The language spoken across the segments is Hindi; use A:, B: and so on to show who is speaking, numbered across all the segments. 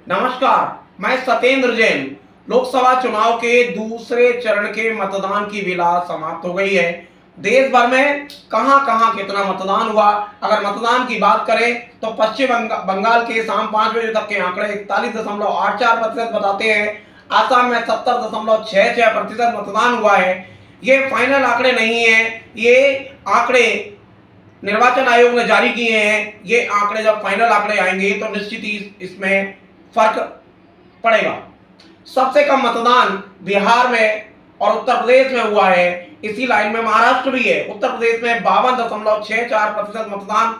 A: नमस्कार, मैं सत्येंद्र जैन। लोकसभा चुनाव के दूसरे चरण के मतदान की बेला समाप्त हो गई है। देश भर में कहां-कहां कितना मतदान हुआ, अगर मतदान की बात करें तो पश्चिम बंगाल के शाम 5 बजे तक के आंकड़े 41.84% बताते हैं। आसाम में 70.66% मतदान हुआ है। ये फाइनल आंकड़े नहीं है, ये आंकड़े निर्वाचन आयोग ने जारी किए हैं। ये आंकड़े जब फाइनल आंकड़े आएंगे तो निश्चित ही इसमें फर्क पड़ेगा। सबसे कम मतदान बिहार में और उत्तर प्रदेश में हुआ है। इसी लाइन में महाराष्ट्र भी है। उत्तर प्रदेश में 52.64% मतदान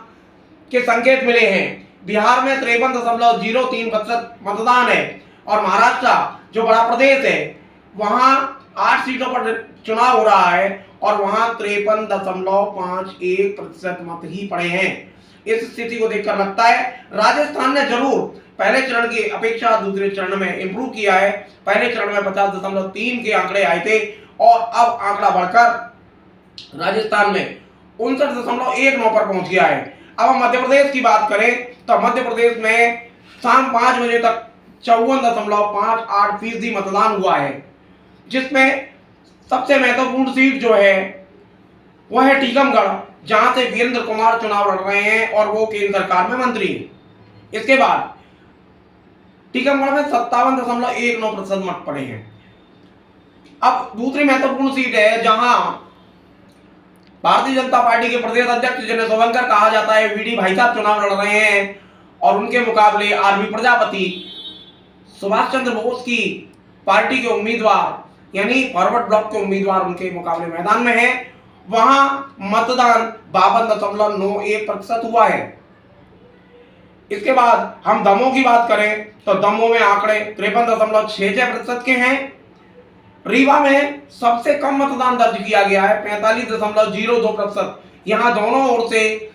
A: के संकेत मिले हैं। बिहार में 53.03% मतदान है और महाराष्ट्र जो बड़ा प्रदेश है वहां 8 सीटों पर चुनाव हो रहा है और वहां 53.51% मत ही पड़े हैं। इस स्थिति को देखकर लगता है राजस्थान ने जरूर पहले चरण की अपेक्षा दूसरे चरण में इंप्रूव किया है। पहले चरण में 50.3 के आंकड़े आए थे और अब आंकड़ा बढ़कर राजस्थान में 59.19 पर पहुंच गया है। अब हम मध्य प्रदेश की बात करें तो मध्य प्रदेश में शाम 5 बजे तक 54.58% मतदान हुआ है, जिसमें सबसे महत्वपूर्ण सीट जो है वह है टीकमगढ़, जहां से वीरेंद्र कुमार चुनाव लड़ रहे हैं और वो केंद्र सरकार में मंत्री हैं। इसके बाद टीकमगढ़ में 57.19% मत पड़े हैं। अब दूसरी महत्वपूर्ण सीट है जहां भारतीय जनता पार्टी के प्रदेश अध्यक्ष जिन्हें शुभंकर कहा जाता है, वीडी भाई साहब चुनाव लड़ रहे हैं और उनके मुकाबले आरबी प्रजापति, सुभाष चंद्र बोस की पार्टी के उम्मीदवार यानी फॉरवर्ड ब्लॉक के उम्मीदवार उनके मुकाबले मैदान में है। वहां मतदान 52.91% हुआ है। इसके बाद हम दमोह की बात करें तो दमोह में आंकड़े 53.66% के हैं। रीवा में सबसे कम मतदान दर्ज किया गया है, 45.02%। यहां दोनों ओर से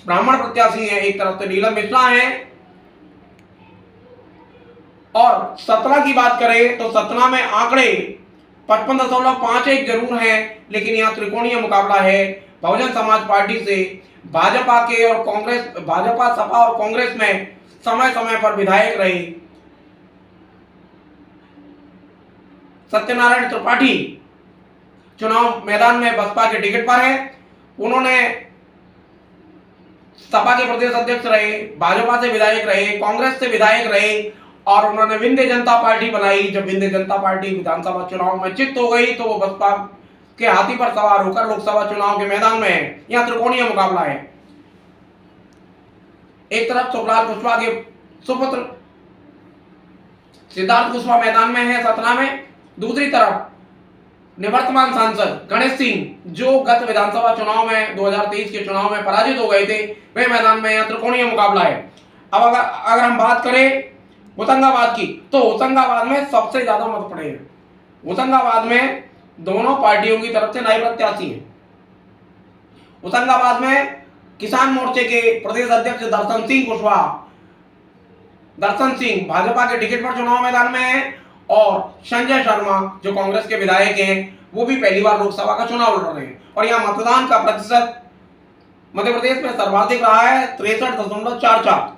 A: ब्राह्मण प्रत्याशी हैं, एक तरफ से नीलम मिश्रा हैं। और सतना की बात करें तो सतना में आंकड़े 55.51 जरूर हैं, लेकिन यहां त्रिकोणीय मुकाबला है। बहुजन समाज पार्टी से भाजपा के और कांग्रेस, भाजपा सपा और कांग्रेस में समय समय पर विधायक रहे सत्यनारायण त्रिपाठी चुनाव मैदान में बसपा के टिकट पर है। उन्होंने सपा के प्रदेश अध्यक्ष रहे, भाजपा से विधायक रहे, कांग्रेस से विधायक रहे और उन्होंने विंध्य जनता पार्टी बनाई। जब विंध्य जनता पार्टी विधानसभा चुनाव में चित हो गई तो वो बसपा के हाथी पर सवार होकर लोकसभा चुनाव के मैदान में है। यहां त्रिकोणीय मुकाबला है। एक तरफ सुखलाल कुशवाहा के सुपुत्र सिद्धार्थ कुशवाहा मैदान में है सतना में, दूसरी तरफ निवर्तमान सांसद गणेश सिंह जो गत विधानसभा चुनाव में 2023 के चुनाव में पराजित हो गए थे, वे मैदान में यहां त्रिकोणीय मुकाबला है। अब अगर हम बात करें होशंगाबाद की तो होशंगाबाद में सबसे ज्यादा मत पड़े हैं। होशंगाबाद में दोनों पार्टियों की तरफ से नए प्रत्याशी हैं। होशंगाबाद में किसान मोर्चे के प्रदेश अध्यक्ष दर्शन सिंह भाजपा के टिकट पर चुनाव मैदान में है और संजय शर्मा जो कांग्रेस के विधायक हैं वो भी पहली बार लोकसभा का चुनाव लड़ रहे हैं। और यहाँ मतदान का प्रतिशत मध्य प्रदेश में सर्वाधिक रहा है 63.44।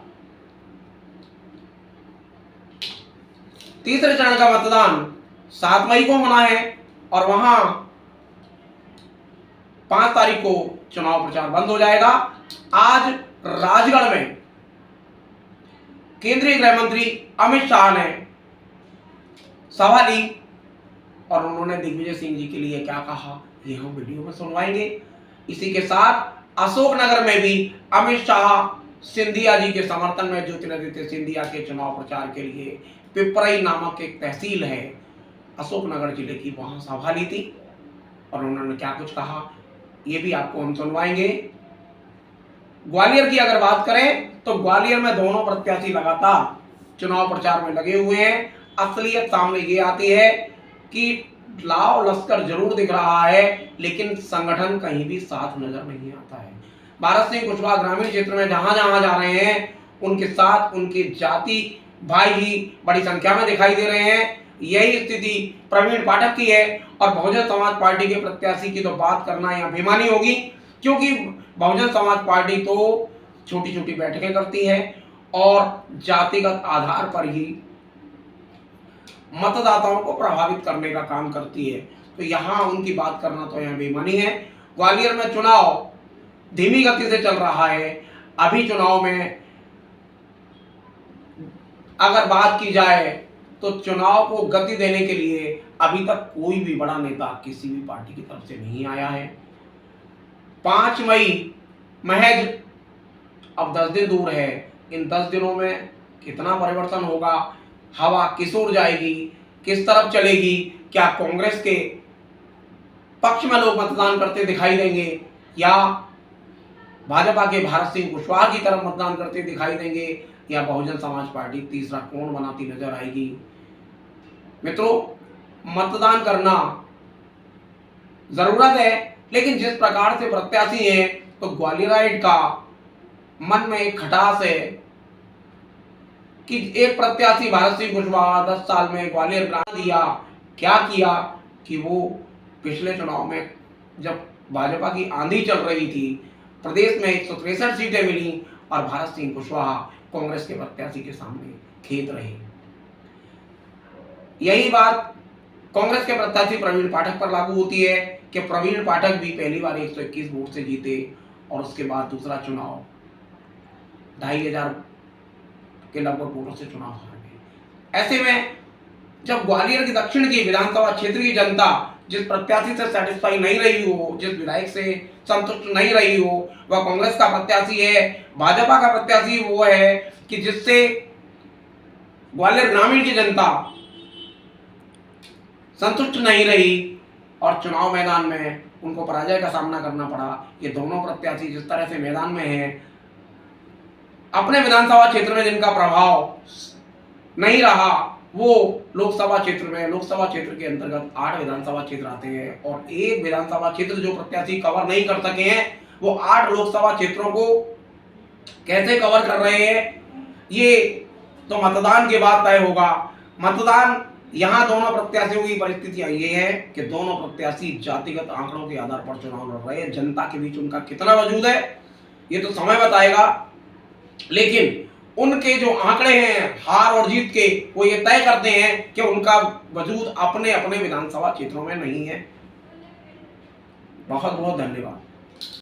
A: तीसरे चरण का मतदान 7 मई को होना है और वहां 5 तारीख को चुनाव प्रचार बंद हो जाएगा। आज राजगढ़ में केंद्रीय गृह मंत्री अमित शाह ने सभा ली और उन्होंने दिग्विजय सिंह जी के लिए क्या कहा ये हम वीडियो में सुनवाएंगे। इसी के साथ अशोकनगर में भी अमित शाह सिंधिया जी के समर्थन में ज्योतिरादित्य सिंधिया के चुनाव प्रचार के लिए पिपरई नामक एक तहसील है अशोकनगर जिले की, वहां सभा ली थी और उन्होंने क्या कुछ कहा ये भी आपको हम सुनवाएंगे। ग्वालियर की अगर बात करें तो ग्वालियर में दोनों प्रत्याशी लगातार चुनाव प्रचार में लगे हुए हैं। असलियत सामने ये आती है कि लाव लश्कर जरूर दिख रहा है लेकिन संगठन कहीं भी साथ नजर नहीं आता है। भारत सिंह कुशवाहा ग्रामीण क्षेत्र में जहां जहां जा रहे हैं उनके साथ उनके जाति भाई ही बड़ी संख्या में दिखाई दे रहे हैं। यही स्थिति प्रवीण पाठक की है और बहुजन समाज पार्टी के प्रत्याशी की तो बात करना यहाँ बेमानी होगी, क्योंकि बहुजन समाज पार्टी तो छोटी छोटी बैठकें करती है और जातिगत आधार पर ही मतदाताओं को प्रभावित करने का काम करती है। तो यहाँ उनकी बात करना तो यहाँ बेईमानी है। ग्वालियर में चुनाव धीमी गति से चल रहा है। अभी चुनाव में अगर बात की जाए तो चुनाव को गति देने के लिए अभी तक कोई भी बड़ा नेता किसी भी पार्टी की तरफ से नहीं आया है। 5 मई महज अब 10 दिन दूर है। इन 10 दिनों में कितना परिवर्तन होगा, हवा किस ओर जाएगी, किस तरफ चलेगी, क्या कांग्रेस के पक्ष में लोग मतदान करते दिखाई देंगे या भाजपा के भारत सिंह कुशवाहा की तरफ मतदान करते दिखाई देंगे या बहुजन समाज पार्टी तीसरा कोण बनाती नजर आएगी। मित्रों, मतदान करना जरूरत है, लेकिन जिस प्रकार से प्रत्याशी है तो ग्वालियराइट का मन में एक खटास है कि एक प्रत्याशी भारत सिंह कुशवाहा 10 साल में ग्वालियर ग्रामीण दिया, क्या किया कि वो पिछले चुनाव में जब भाजपा की आंधी चल रही थी, प्रदेश में 163 सीटें मिली और भारत सिंह कुशवाहा कांग्रेस के प्रत्याशी के सामने खेद रहे। यही बात कांग्रेस के प्रत्याशी प्रवीण पाठक पर लागू होती है कि प्रवीण पाठक भी पहली बार 121 वोट से जीते और उसके बाद दूसरा चुनाव 2500 के लगभग वोटों से चुनाव हार गए। ऐसे में जब ग्वालियर की दक्षिण की विधानसभा क्षेत्र की जनता जिस प्रत्याशी से सेटिस्फाई नहीं रही हो, जिस विधायक से संतुष्ट नहीं रही हो, वह कांग्रेस का प्रत्याशी है, भाजपा का प्रत्याशी वो है कि जिससे ग्वालियर ग्रामीण की जनता संतुष्ट नहीं रही और चुनाव मैदान में उनको पराजय का सामना करना पड़ा। ये दोनों प्रत्याशी जिस तरह से मैदान में हैं, अपने विधानसभा क्षेत्र में जिनका प्रभाव नहीं रहा, वो लोकसभा क्षेत्र के अंतर्गत 8 विधानसभा क्षेत्र आते हैं और एक विधानसभा क्षेत्र जो प्रत्याशी कवर नहीं कर सके हैं, वो 8 लोकसभा क्षेत्रों को कैसे कवर कर रहे हैं, ये तो मतदान के बाद तय होगा। मतदान यहाँ दोनों प्रत्याशियों की परिस्थितियां ये है कि दोनों प्रत्याशी जातिगत आंकड़ों के आधार पर चुनाव लड़ रहे हैं। जनता के बीच उनका कितना वजूद है ये तो समय बताएगा, लेकिन उनके जो आंकड़े हैं हार और जीत के, वो ये तय करते हैं कि उनका वजूद अपने अपने विधानसभा क्षेत्रों में नहीं है। बहुत बहुत धन्यवाद।